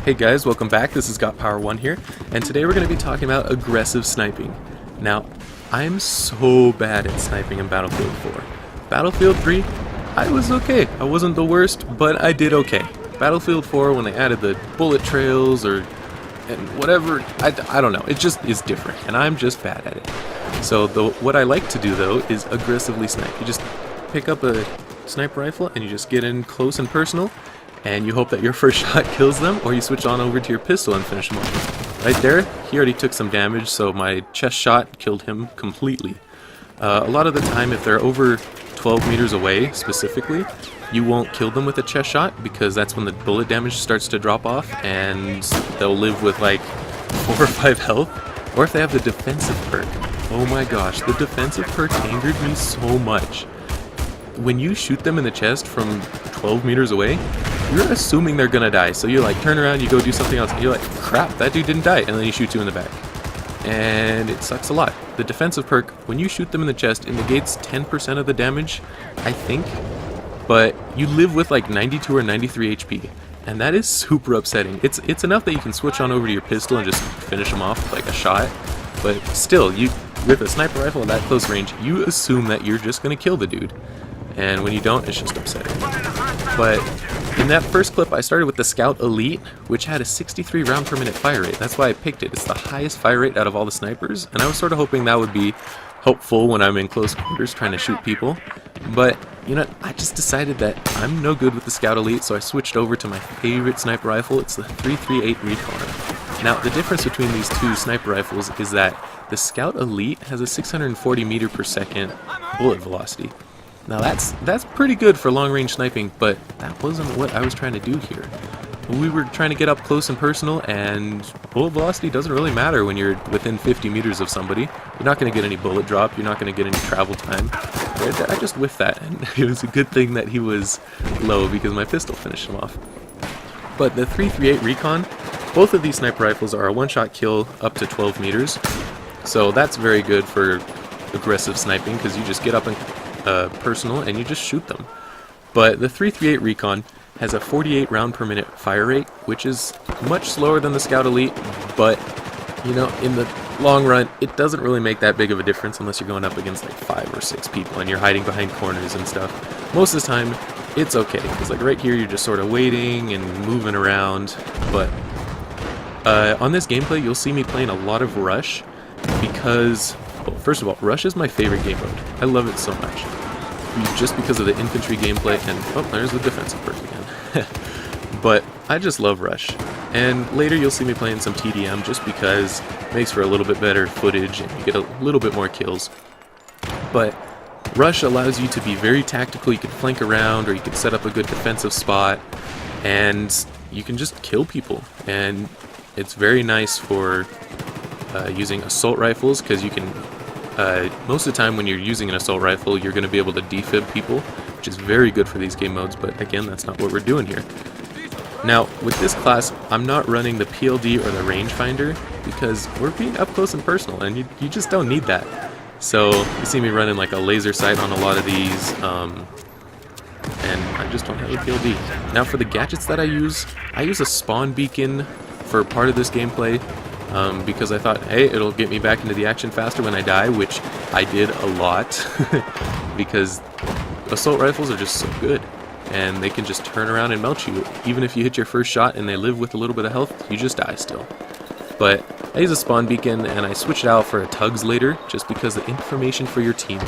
Hey guys, welcome back. This is Got Power 1 here, and today we're going to be talking about aggressive sniping. Now, I'm so bad at sniping in Battlefield 4. Battlefield 3, I was okay. I wasn't the worst, but I did okay. Battlefield 4, when they added the bullet trails and whatever, I don't know. It just is different, and I'm just bad at it. So what I like to do though is aggressively snipe. You just pick up a sniper rifle and you just get in close and personal, and you hope that your first shot kills them, or you switch on over to your pistol and finish them off. Right there, he already took some damage, so my chest shot killed him completely. A lot of the time, if they're over 12 meters away, specifically, you won't kill them with a chest shot, because that's when the bullet damage starts to drop off, and they'll live with like 4 or 5 health. Or if they have the defensive perk. Oh my gosh, the defensive perk angered me so much. When you shoot them in the chest from 12 meters away, you're assuming they're gonna die. So you like turn around, you go do something else, and you're like, crap, that dude didn't die, and then he shoots you in the back. And it sucks a lot. The defensive perk, when you shoot them in the chest, it negates 10% of the damage, I think, but you live with like 92 or 93 HP, and that is super upsetting. It's enough that you can switch on over to your pistol and just finish them off with like a shot, but still, with a sniper rifle at that close range, you assume that you're just gonna kill the dude. And when you don't, it's just upsetting. But in that first clip, I started with the Scout Elite, which had a 63 round per minute fire rate. That's why I picked it. It's the highest fire rate out of all the snipers, and I was sort of hoping that would be helpful when I'm in close quarters trying to shoot people. But, you know, I just decided that I'm no good with the Scout Elite, so I switched over to my favorite sniper rifle. It's the 338 Recon. Now, the difference between these two sniper rifles is that the Scout Elite has a 640 meter per second bullet velocity. Now that's pretty good for long-range sniping, but that wasn't what I was trying to do here. We were trying to get up close and personal, and bullet velocity doesn't really matter when you're within 50 meters of somebody. You're not going to get any bullet drop, you're not going to get any travel time. I just whiffed that, and it was a good thing that he was low because my pistol finished him off. But the 338 Recon, both of these sniper rifles are a one-shot kill up to 12 meters, so that's very good for aggressive sniping because you just get up and personal and you just shoot them. But the 338 Recon has a 48 round per minute fire rate, which is much slower than the Scout Elite, but you know, in the long run it doesn't really make that big of a difference unless you're going up against like 5 or 6 people and you're hiding behind corners and stuff. Most of the time it's okay, because like right here you're just sort of waiting and moving around. But on this gameplay you'll see me playing a lot of Rush because, well, first of all, Rush is my favorite game mode. I love it so much. Just because of the infantry gameplay, and oh, there's the defensive perk again. But I just love Rush. And later you'll see me playing some TDM just because it makes for a little bit better footage and you get a little bit more kills. But Rush allows you to be very tactical. You can flank around, or you can set up a good defensive spot, and you can just kill people. And it's very nice for using assault rifles, because you can most of the time when you're using an assault rifle you're going to be able to defib people, which is very good for these game modes, but again, that's not what we're doing here. Now with this class I'm not running the PLD or the rangefinder because we're being up close and personal, and you just don't need that. So you see me running like a laser sight on a lot of these, and I just don't have a PLD. Now for the gadgets that I use a spawn beacon for part of this gameplay, because I thought, hey, it'll get me back into the action faster when I die, which I did a lot, because assault rifles are just so good, and they can just turn around and melt you. Even if you hit your first shot and they live with a little bit of health, you just die still. But I use a spawn beacon, and I switched it out for a tugs later, just because the information for your team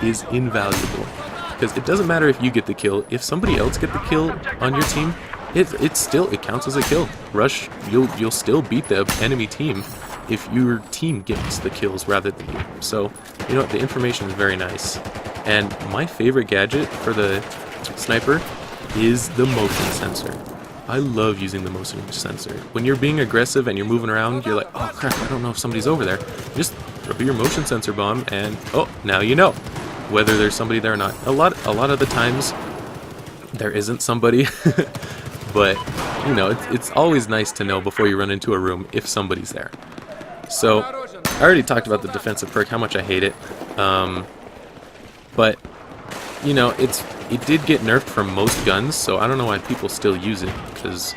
is invaluable. Because it doesn't matter if you get the kill, if somebody else get the kill on your team, it counts as a kill. Rush, you'll still beat the enemy team if your team gets the kills rather than you. So, you know, the information is very nice. And my favorite gadget for the sniper is the motion sensor. I love using the motion sensor. When you're being aggressive and you're moving around, you're like, oh crap, I don't know if somebody's over there. Just throw your motion sensor bomb, and oh, now you know whether there's somebody there or not. A lot of the times there isn't somebody. But, you know, it's always nice to know before you run into a room if somebody's there. So, I already talked about the defensive perk, how much I hate it. But, you know, it did get nerfed from most guns, so I don't know why people still use it, because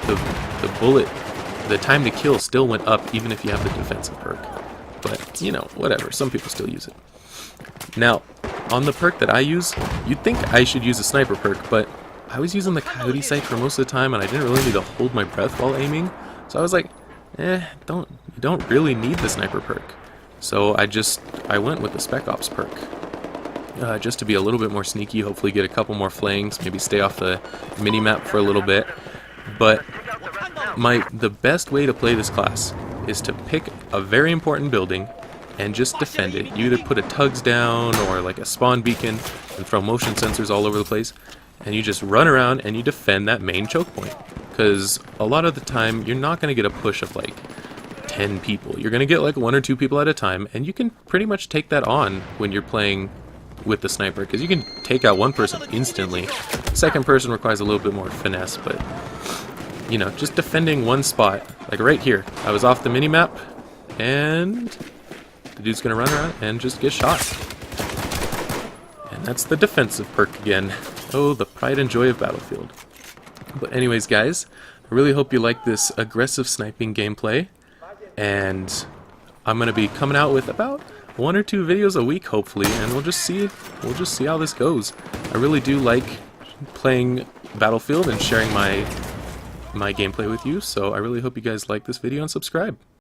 the bullet, the time to kill still went up even if you have the defensive perk. But, you know, whatever, some people still use it. Now, on the perk that I use, you'd think I should use a sniper perk, but I was using the coyote sight for most of the time and I didn't really need to hold my breath while aiming. So I was like, you don't really need the sniper perk. So I went with the Spec Ops perk. Just to be a little bit more sneaky, hopefully get a couple more flanks, maybe stay off the mini-map for a little bit. But the best way to play this class is to pick a very important building and just defend it. You either put a tugs down or like a spawn beacon and throw motion sensors all over the place, and you just run around and you defend that main choke point. Because a lot of the time, you're not going to get a push of like 10 people. You're going to get like 1 or 2 people at a time, and you can pretty much take that on when you're playing with the sniper, because you can take out one person instantly. Second person requires a little bit more finesse, but you know, just defending one spot, like right here. I was off the mini-map, and the dude's going to run around and just get shot. And that's the defensive perk again. Oh, the pride and joy of Battlefield. But anyways, guys, I really hope you like this aggressive sniping gameplay, and I'm going to be coming out with about 1 or 2 videos a week, hopefully, and we'll just see how this goes. I really do like playing Battlefield and sharing my gameplay with you, so I really hope you guys like this video and subscribe.